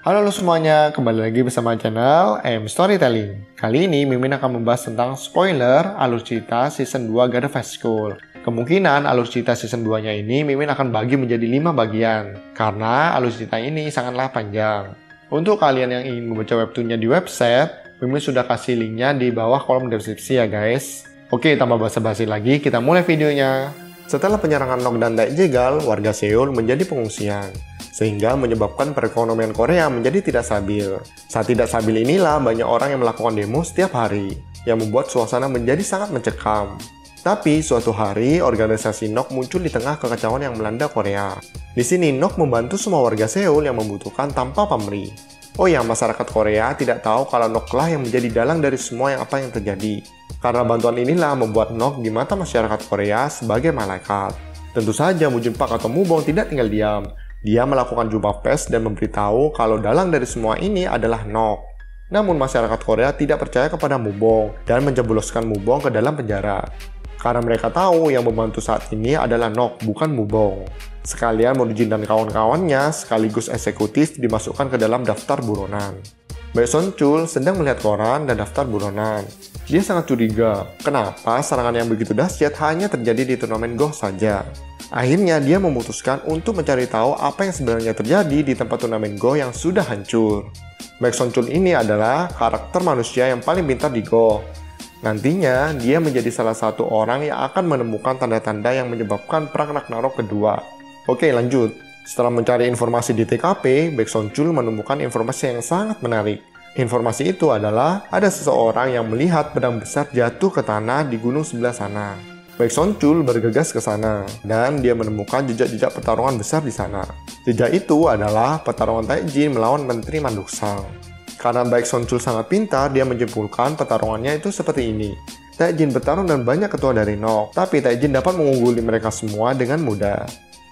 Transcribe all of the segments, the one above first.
Halo semuanya, kembali lagi bersama channel M Storytelling. Kali ini Mimin akan membahas tentang spoiler alur cerita season 2 God of High School. Kemungkinan alur cerita season 2-nya ini Mimin akan bagi menjadi 5 bagian, karena alur cerita ini sangatlah panjang. Untuk kalian yang ingin membaca webtoonnya di website, Mimin sudah kasih linknya di bawah kolom deskripsi ya guys. Oke, tanpa basa-basi lagi, kita mulai videonya. Setelah penyerangan Nok dan Daejegal, warga Seoul menjadi pengungsian, sehingga menyebabkan perekonomian Korea menjadi tidak stabil. Saat tidak stabil inilah banyak orang yang melakukan demo setiap hari, yang membuat suasana menjadi sangat mencekam. Tapi suatu hari, organisasi Nok muncul di tengah kekacauan yang melanda Korea. Di sini Nok membantu semua warga Seoul yang membutuhkan tanpa pamrih. Oh ya, masyarakat Korea tidak tahu kalau Noklah yang menjadi dalang dari semua apa yang terjadi. Karena bantuan inilah membuat Nok di mata masyarakat Korea sebagai malaikat. Tentu saja Mujin Park atau Mubong tidak tinggal diam. Dia melakukan jumpa pers dan memberitahu kalau dalang dari semua ini adalah Nok. Namun masyarakat Korea tidak percaya kepada Mubong dan menjebloskan Mubong ke dalam penjara. Karena mereka tahu yang membantu saat ini adalah Nok, bukan Mubong. Sekalian Morjin dan kawan-kawannya sekaligus eksekutif dimasukkan ke dalam daftar buronan. Baek Son-chul sedang melihat koran dan daftar buronan. Dia sangat curiga, kenapa serangan yang begitu dahsyat hanya terjadi di turnamen Go saja. Akhirnya dia memutuskan untuk mencari tahu apa yang sebenarnya terjadi di tempat turnamen Go yang sudah hancur. Baek Son-chul ini adalah karakter manusia yang paling pintar di Go. Nantinya, dia menjadi salah satu orang yang akan menemukan tanda-tanda yang menyebabkan perang Ragnarok kedua. Oke, lanjut. Setelah mencari informasi di TKP, Baek Son-chul menemukan informasi yang sangat menarik. Informasi itu adalah ada seseorang yang melihat pedang besar jatuh ke tanah di gunung sebelah sana. Baek Son-chul bergegas ke sana, dan dia menemukan jejak-jejak pertarungan besar di sana. Jejak itu adalah pertarungan Taejin melawan Menteri Manduksang. Karena Baek Son-chul sangat pintar, dia menyimpulkan pertarungannya itu seperti ini. Taejin bertarung dan banyak ketua dari Nok, tapi Taejin dapat mengungguli mereka semua dengan mudah.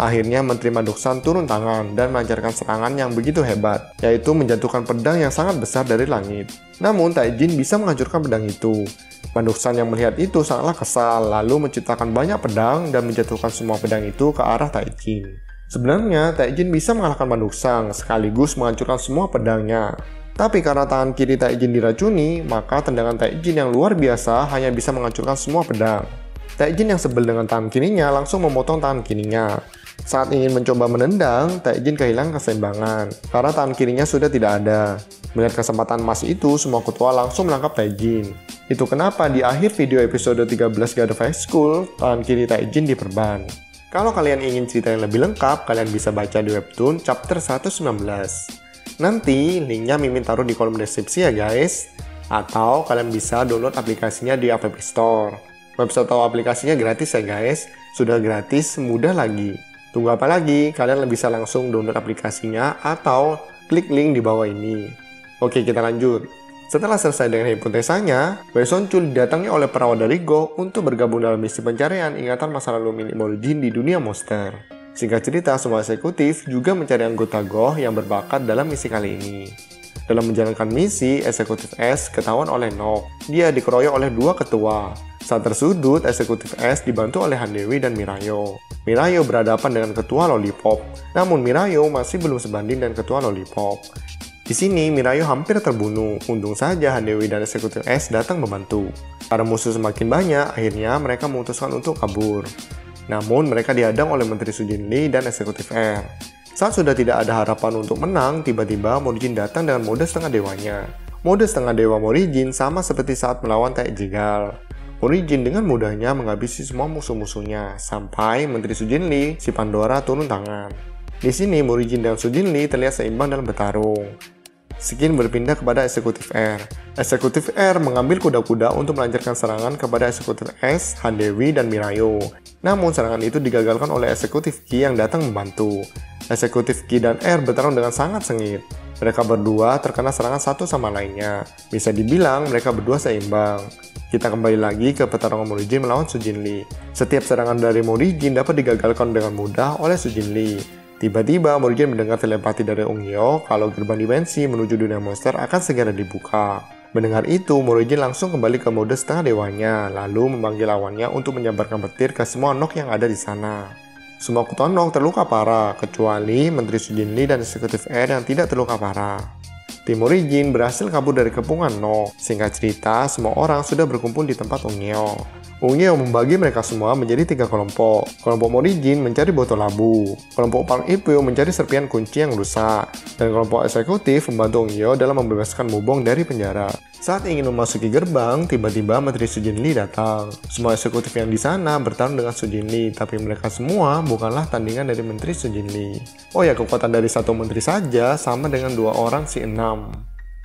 Akhirnya Menteri Manduksang turun tangan dan melancarkan serangan yang begitu hebat, yaitu menjatuhkan pedang yang sangat besar dari langit. Namun Taejin bisa menghancurkan pedang itu. Manduksang yang melihat itu sangatlah kesal, lalu menciptakan banyak pedang dan menjatuhkan semua pedang itu ke arah Taejin. Sebenarnya Taejin bisa mengalahkan Manduksang sekaligus menghancurkan semua pedangnya. Tapi karena tangan kiri Taejin diracuni, maka tendangan Taejin yang luar biasa hanya bisa menghancurkan semua pedang. Taejin yang sebel dengan tangan kirinya langsung memotong tangan kirinya. Saat ingin mencoba menendang, Taejin kehilangan keseimbangan karena tangan kirinya sudah tidak ada. Melihat kesempatan emas itu, semua ketua langsung menangkap Taejin. Itu kenapa di akhir video episode 13 God of High School, tangan kiri Taejin diperban. Kalau kalian ingin cerita yang lebih lengkap, kalian bisa baca di webtoon chapter 119. Nanti linknya Mimin taruh di kolom deskripsi ya guys. Atau kalian bisa download aplikasinya di App Store. Website atau aplikasinya gratis ya guys. Sudah gratis, mudah lagi. Tunggu apa lagi? Kalian bisa langsung download aplikasinya atau klik link di bawah ini. Oke, kita lanjut. Setelah selesai dengan hipotesanya, Baek Son-chul didatangi oleh perawat dari Go untuk bergabung dalam misi pencarian ingatan masa lalu milik Morjin di dunia monster. Singkat cerita, semua eksekutif juga mencari anggota Go yang berbakat dalam misi kali ini. Dalam menjalankan misi, eksekutif S ketahuan oleh Nok. Dia dikeroyok oleh dua ketua. Saat tersudut, eksekutif S dibantu oleh Han Dewi dan Mirayo. Mirayo berhadapan dengan ketua Lollipop, namun Mirayo masih belum sebanding dengan ketua Lollipop. Di sini Mirayo hampir terbunuh, untung saja Han Dewi dan eksekutif S datang membantu. Karena musuh semakin banyak, akhirnya mereka memutuskan untuk kabur. Namun mereka dihadang oleh Menteri Sujin Lee dan eksekutif R. Saat sudah tidak ada harapan untuk menang, tiba-tiba Morjin datang dengan mode setengah dewanya. Mode setengah dewa Morjin sama seperti saat melawan Daejegal. Morjin dengan mudahnya menghabisi semua musuh-musuhnya, sampai Menteri Sujin Lee, si Pandora, turun tangan. Di sini Morjin dan Sujin Lee terlihat seimbang dalam bertarung. Skin berpindah kepada eksekutif R. Eksekutif R mengambil kuda-kuda untuk melancarkan serangan kepada eksekutif S, Han Dewi, dan Mirayo. Namun serangan itu digagalkan oleh eksekutif Ki yang datang membantu. Eksekutif Ki dan R bertarung dengan sangat sengit. Mereka berdua terkena serangan satu sama lainnya. Bisa dibilang mereka berdua seimbang. Kita kembali lagi ke pertarungan Morjin melawan Sujin Lee. Setiap serangan dari Morjin dapat digagalkan dengan mudah oleh Sujin Lee. Tiba-tiba Morjin mendengar telepati dari Ungyo kalau gerbang dimensi menuju dunia monster akan segera dibuka. Mendengar itu, Morjin langsung kembali ke mode setengah dewanya, lalu memanggil lawannya untuk menyebarkan petir ke semua Nok yang ada di sana. Semua kota Nok terluka parah, kecuali Menteri Sujinli dan Eksekutif Air yang tidak terluka parah. Tim Origin berhasil kabur dari kepungan Nok. Singkat cerita, semua orang sudah berkumpul di tempat Ungyo. Ungyo membagi mereka semua menjadi 3 kelompok. Kelompok Origin mencari botol labu. Kelompok Park Ipyo mencari serpian kunci yang rusak. Dan kelompok eksekutif membantu Ungyo dalam membebaskan Mubong dari penjara. Saat ingin memasuki gerbang, tiba-tiba Menteri Sujinli datang. Semua eksekutif yang di sana bertarung dengan Sujinli, tapi mereka semua bukanlah tandingan dari Menteri Sujinli. Oh ya, kekuatan dari satu menteri saja sama dengan 2 orang si 6.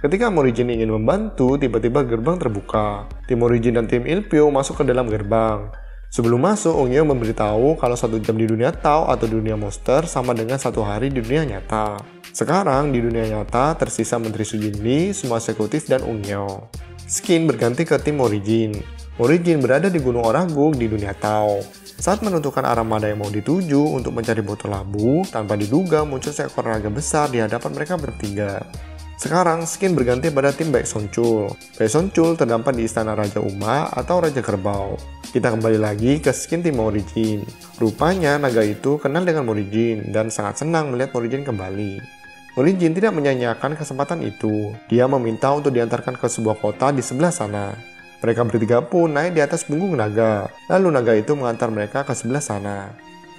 Ketika Origin ingin membantu, tiba-tiba gerbang terbuka. Tim Origin dan tim Ilpyo masuk ke dalam gerbang. Sebelum masuk, Ungyo memberitahu kalau 1 jam di dunia Tao atau dunia monster sama dengan 1 hari di dunia nyata. Sekarang di dunia nyata tersisa Menteri Sujinli, semua eksekutif, dan Ungyo. Skin berganti ke tim Origin. Origin berada di Gunung Oranggung di dunia Tao. Saat menentukan arah mana yang mau dituju untuk mencari botol labu, tanpa diduga muncul seekor naga besar di hadapan mereka bertiga. Sekarang, Skin berganti pada tim Baek Sonchul. Baek Sonchul terdampar di istana Raja Uma atau Raja Kerbau. Kita kembali lagi ke Skin tim Origin. Rupanya naga itu kenal dengan Origin dan sangat senang melihat Origin kembali. Origin tidak menyanyiakan kesempatan itu. Dia meminta untuk diantarkan ke sebuah kota di sebelah sana. Mereka bertiga pun naik di atas punggung naga. Lalu naga itu mengantar mereka ke sebelah sana.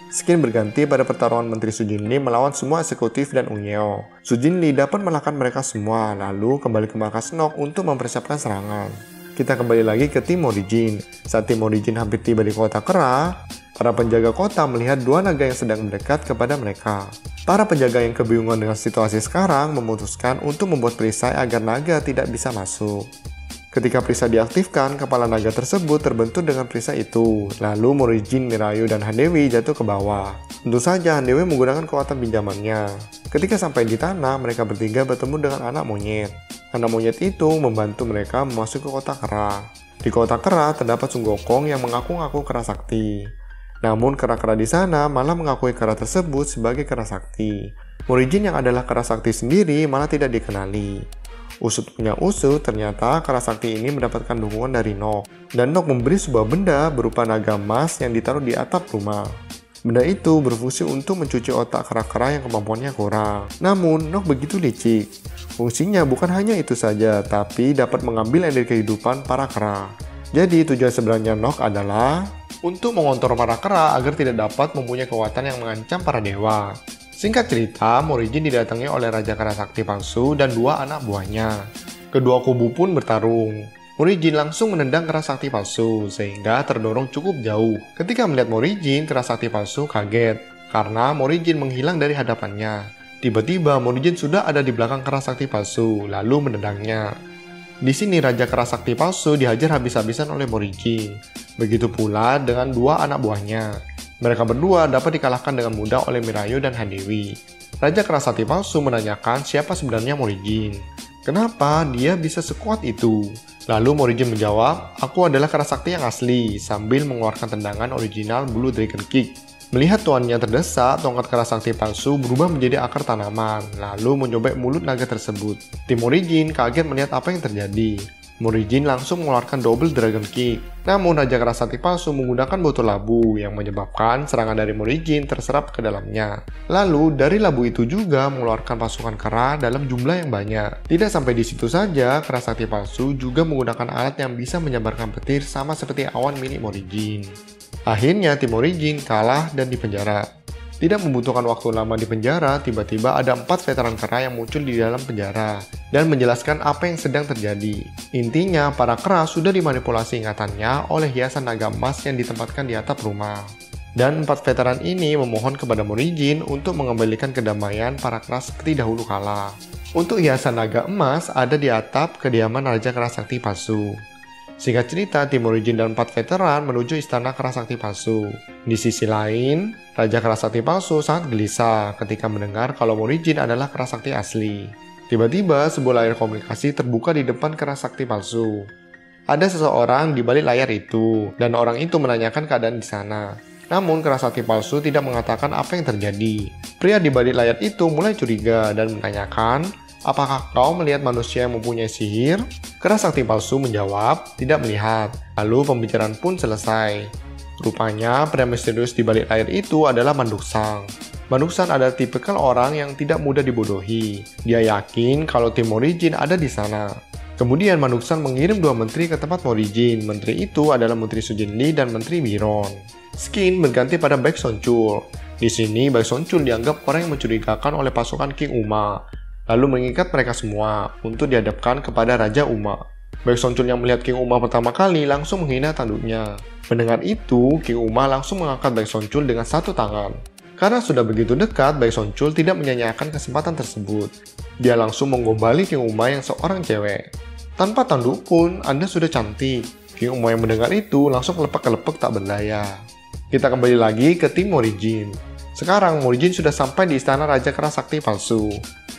Skin berganti pada pertarungan Menteri Sujinli melawan semua eksekutif dan Ungyo. Sujinli dapat mengalahkan mereka semua, lalu kembali ke markas Nok untuk mempersiapkan serangan. Kita kembali lagi ke tim Origin. Saat tim Origin hampir tiba di kota Kera, para penjaga kota melihat 2 naga yang sedang mendekat kepada mereka. Para penjaga yang kebingungan dengan situasi sekarang memutuskan untuk membuat perisai agar naga tidak bisa masuk. Ketika perisai diaktifkan, kepala naga tersebut terbentur dengan perisai itu. Lalu Origin, Mirayu, dan Handewi jatuh ke bawah. Tentu saja Handewi menggunakan kekuatan pinjamannya. Ketika sampai di tanah, mereka bertiga bertemu dengan anak monyet. Anak monyet itu membantu mereka memasuki kota Kera. Di kota Kera terdapat Sun Gokong yang mengaku-ngaku Kera Sakti. Namun kera-kera di sana malah mengakui kera tersebut sebagai Kera Sakti. Origin yang adalah Kera Sakti sendiri malah tidak dikenali. Usut punya usut, ternyata Kera Sakti ini mendapatkan dukungan dari Nok. Dan Nok memberi sebuah benda berupa naga emas yang ditaruh di atap rumah. Benda itu berfungsi untuk mencuci otak kera-kera yang kemampuannya kurang. Namun, Nok begitu licik. Fungsinya bukan hanya itu saja, tapi dapat mengambil energi kehidupan para kera. Jadi, tujuan sebenarnya Nok adalah untuk mengontrol para kera agar tidak dapat mempunyai kekuatan yang mengancam para dewa. Singkat cerita, Origin didatangi oleh Raja Kera Sakti palsu dan 2 anak buahnya. Kedua kubu pun bertarung. Origin langsung menendang Kera Sakti palsu, sehingga terdorong cukup jauh. Ketika melihat Origin, Kera Sakti palsu kaget, karena Origin menghilang dari hadapannya. Tiba-tiba, Origin sudah ada di belakang Kera Sakti palsu, lalu menendangnya. Di sini Raja Kera Sakti palsu dihajar habis-habisan oleh Origin. Begitu pula dengan 2 anak buahnya. Mereka berdua dapat dikalahkan dengan mudah oleh Mirayu dan Handewi. Raja Kera Sakti palsu menanyakan siapa sebenarnya Origin. Kenapa dia bisa sekuat itu? Lalu Origin menjawab, aku adalah Kera Sakti yang asli, sambil mengeluarkan tendangan original Blue Dragon Kick. Melihat tuannya terdesak, tongkat Kera Sakti palsu berubah menjadi akar tanaman, lalu menyobek mulut naga tersebut. Tim Origin kaget melihat apa yang terjadi. Origin langsung mengeluarkan double Dragon Kick. Namun Raja Kera Sakti palsu menggunakan botol labu yang menyebabkan serangan dari Origin terserap ke dalamnya. Lalu dari labu itu juga mengeluarkan pasukan kera dalam jumlah yang banyak. Tidak sampai di situ saja, Kera Sakti palsu juga menggunakan alat yang bisa menyebarkan petir sama seperti awan milik Origin. Akhirnya tim Origin kalah dan dipenjara. Tidak membutuhkan waktu lama di penjara, tiba-tiba ada 4 veteran kera yang muncul di dalam penjara dan menjelaskan apa yang sedang terjadi. Intinya, para kera sudah dimanipulasi ingatannya oleh hiasan naga emas yang ditempatkan di atap rumah. Dan 4 veteran ini memohon kepada Origin untuk mengembalikan kedamaian para kera seperti dahulu kala. Untuk hiasan naga emas ada di atap kediaman Raja Kera Sakti palsu. Singkat cerita, tim Origin dan 4 veteran menuju istana Kera Sakti palsu. Di sisi lain, Raja Kera Sakti palsu sangat gelisah ketika mendengar kalau Origin adalah Kera Sakti asli. Tiba-tiba, sebuah layar komunikasi terbuka di depan Kera Sakti palsu. Ada seseorang di balik layar itu, dan orang itu menanyakan keadaan di sana. Namun, Kera Sakti palsu tidak mengatakan apa yang terjadi. Pria di balik layar itu mulai curiga dan menanyakan, apakah kau melihat manusia yang mempunyai sihir? Kera Sakti palsu menjawab, tidak melihat. Lalu pembicaraan pun selesai. Rupanya, pria misterius di balik layar itu adalah Manduksang. Manduksang adalah tipikal orang yang tidak mudah dibodohi. Dia yakin kalau tim Morihjin ada di sana. Kemudian Manduksang mengirim 2 menteri ke tempat Morihjin. Menteri itu adalah Menteri Sujinli dan Menteri Biron. Skin berganti pada Baek Sonchul. Di sini, Baek Sonchul dianggap orang yang mencurigakan oleh pasukan King Uma, lalu mengikat mereka semua untuk dihadapkan kepada Raja Uma. Baek Sonchul yang melihat King Uma pertama kali langsung menghina tanduknya. Mendengar itu, King Uma langsung mengangkat Baek Sonchul dengan 1 tangan. Karena sudah begitu dekat, Baek Sonchul tidak menyia-nyiakan kesempatan tersebut. Dia langsung menggombali King Uma yang seorang cewek. Tanpa tanduk pun, Anda sudah cantik. King Uma yang mendengar itu langsung kelepek-kelepek tak berdaya. Kita kembali lagi ke tim Morihjin. Sekarang Morihjin sudah sampai di istana Raja Kera Sakti palsu.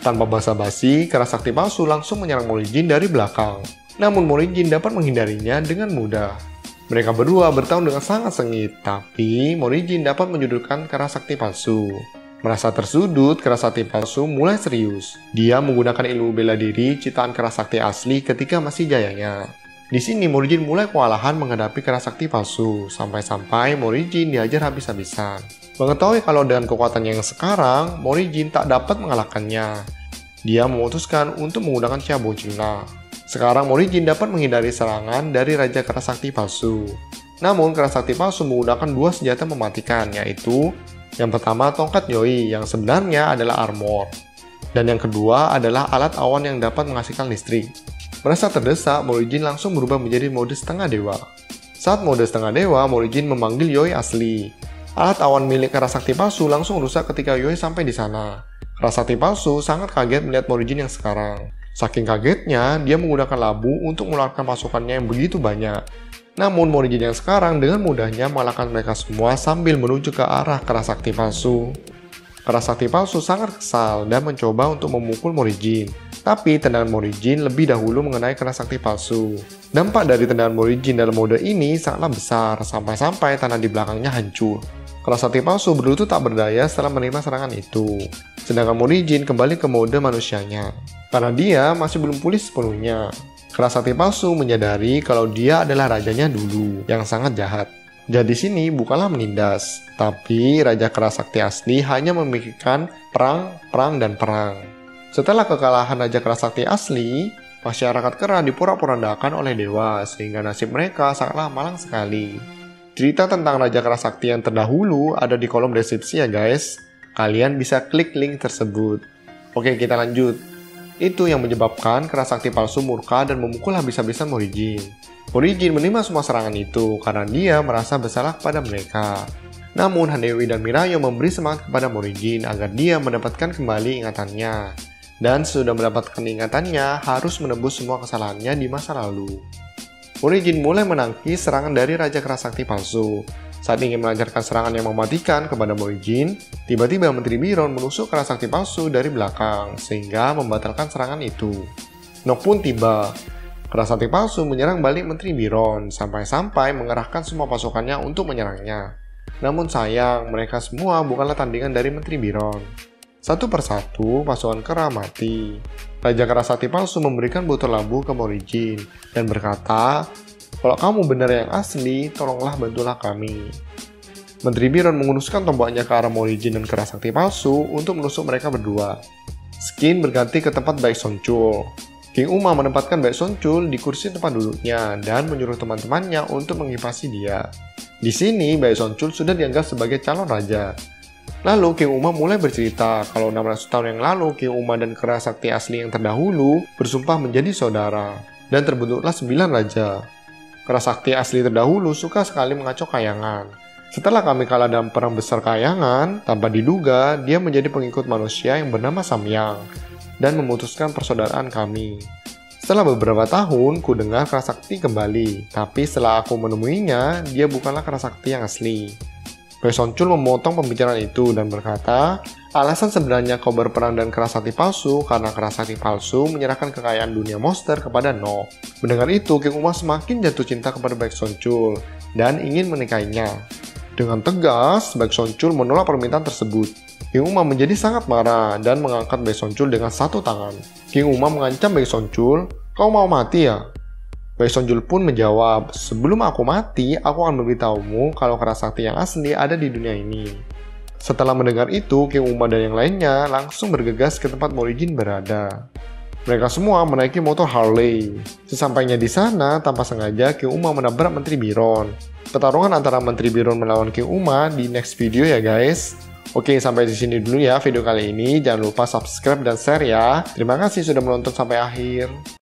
Tanpa basa-basi, Kera Sakti palsu langsung menyerang Morihjin dari belakang. Namun Morihjin dapat menghindarinya dengan mudah. Mereka berdua bertarung dengan sangat sengit, tapi Morihjin dapat menyudutkan Kera Sakti palsu. Merasa tersudut, Kera Sakti palsu mulai serius. Dia menggunakan ilmu bela diri ciptaan Kera Sakti asli ketika masih jayanya. Di sini Morihjin mulai kewalahan menghadapi Kera Sakti palsu, sampai-sampai Morihjin diajar habis-habisan. Mengetahui kalau dengan kekuatannya yang sekarang, Morihjin tak dapat mengalahkannya. Dia memutuskan untuk menggunakan Xiaobo Jingla. Sekarang Morihjin dapat menghindari serangan dari Raja Kera Sakti palsu. Namun Kera Sakti palsu menggunakan 2 senjata mematikan, yaitu yang pertama tongkat Yoi yang sebenarnya adalah armor, dan yang kedua adalah alat awan yang dapat menghasilkan listrik. Merasa terdesak, Morihjin langsung berubah menjadi mode setengah dewa. Saat mode setengah dewa, Morihjin memanggil Yoi asli. Alat awan milik Kera Sakti palsu langsung rusak ketika Yoi sampai di sana. Kera Sakti palsu sangat kaget melihat Morihjin yang sekarang. Saking kagetnya, dia menggunakan labu untuk mengeluarkan pasukannya yang begitu banyak. Namun Morihjin yang sekarang dengan mudahnya mengalahkan mereka semua sambil menuju ke arah Kera Sakti palsu. Kera Sakti palsu sangat kesal dan mencoba untuk memukul Morihjin. Tapi tendangan Morihjin lebih dahulu mengenai Kera Sakti palsu. Dampak dari tendangan Morihjin dalam mode ini sangatlah besar, sampai-sampai tanah di belakangnya hancur. Kera Sakti palsu berlutut tak berdaya setelah menerima serangan itu. Sedangkan Morihjin kembali ke mode manusianya. Karena dia masih belum pulih sepenuhnya. Kera Sakti palsu menyadari kalau dia adalah rajanya dulu, yang sangat jahat. Jadi sini bukanlah menindas, tapi Raja Kera Sakti asli hanya memikirkan perang, perang, dan perang. Setelah kekalahan Raja Kera Sakti asli, masyarakat Kera diporak-porandakan oleh dewa, sehingga nasib mereka sangatlah malang sekali. Cerita tentang Raja Kera Sakti yang terdahulu ada di kolom deskripsi ya guys. Kalian bisa klik link tersebut. Oke, kita lanjut. Itu yang menyebabkan Kera Sakti palsu murka dan memukul habis-habisan Morihjin. Morihjin menerima semua serangan itu karena dia merasa bersalah kepada mereka. Namun Handewi dan Mirayo memberi semangat kepada Morihjin agar dia mendapatkan kembali ingatannya. Dan sudah mendapatkan ingatannya harus menebus semua kesalahannya di masa lalu. Morihjin mulai menangkis serangan dari Raja Kera Sakti palsu. Saat ingin melancarkan serangan yang mematikan kepada Morihjin, tiba-tiba Menteri Biron menusuk Kera Sakti palsu dari belakang, sehingga membatalkan serangan itu. Nok pun tiba. Kera Sakti palsu menyerang balik Menteri Biron, sampai-sampai mengerahkan semua pasukannya untuk menyerangnya. Namun sayang, mereka semua bukanlah tandingan dari Menteri Biron. Satu persatu, pasukan Kera mati. Raja Kera Sakti palsu memberikan botol labu ke Morihjin dan berkata, "Kalau kamu benar yang asli, tolonglah bantulah kami." Menteri Biron mengunuskan tombaknya ke arah Morihjin dan Kera Sakti palsu untuk menusuk mereka berdua. Skin berganti ke tempat Baek Sonchul. King Uma menempatkan Baek Sonchul di kursi tempat duduknya dan menyuruh teman-temannya untuk mengipasi dia. Di sini, Baek Sonchul sudah dianggap sebagai calon raja. Lalu King Uma mulai bercerita kalau 600 tahun yang lalu King Uma dan Kera Sakti asli yang terdahulu bersumpah menjadi saudara, dan terbentuklah 9 raja. Kera Sakti asli terdahulu suka sekali mengacau Kayangan. Setelah kami kalah dalam perang besar Kayangan, tanpa diduga dia menjadi pengikut manusia yang bernama Samyang dan memutuskan persaudaraan kami. Setelah beberapa tahun, ku dengar Kera Sakti kembali, tapi setelah aku menemuinya, dia bukanlah Kera Sakti yang asli. Baek Sonchul memotong pembicaraan itu dan berkata, alasan sebenarnya kau berperang dan Kera Sakti palsu karena Kera Sakti palsu menyerahkan kekayaan dunia monster kepada No. Mendengar itu, King Uma semakin jatuh cinta kepada Baek Sonchul dan ingin menikahinya. Dengan tegas, Baek Sonchul menolak permintaan tersebut. King Uma menjadi sangat marah dan mengangkat Baek Sonchul dengan 1 tangan. King Uma mengancam Baek Sonchul, "Kau mau mati ya?" Baek Sonjul pun menjawab, sebelum aku mati, aku akan memberitahumu kalau kera sakti yang asli ada di dunia ini. Setelah mendengar itu, King Uma dan yang lainnya langsung bergegas ke tempat Morihjin berada. Mereka semua menaiki motor Harley. Sesampainya di sana, tanpa sengaja King Uma menabrak Menteri Biron. Pertarungan antara Menteri Biron melawan King Uma di next video ya guys. Oke, sampai di sini dulu ya video kali ini. Jangan lupa subscribe dan share ya. Terima kasih sudah menonton sampai akhir.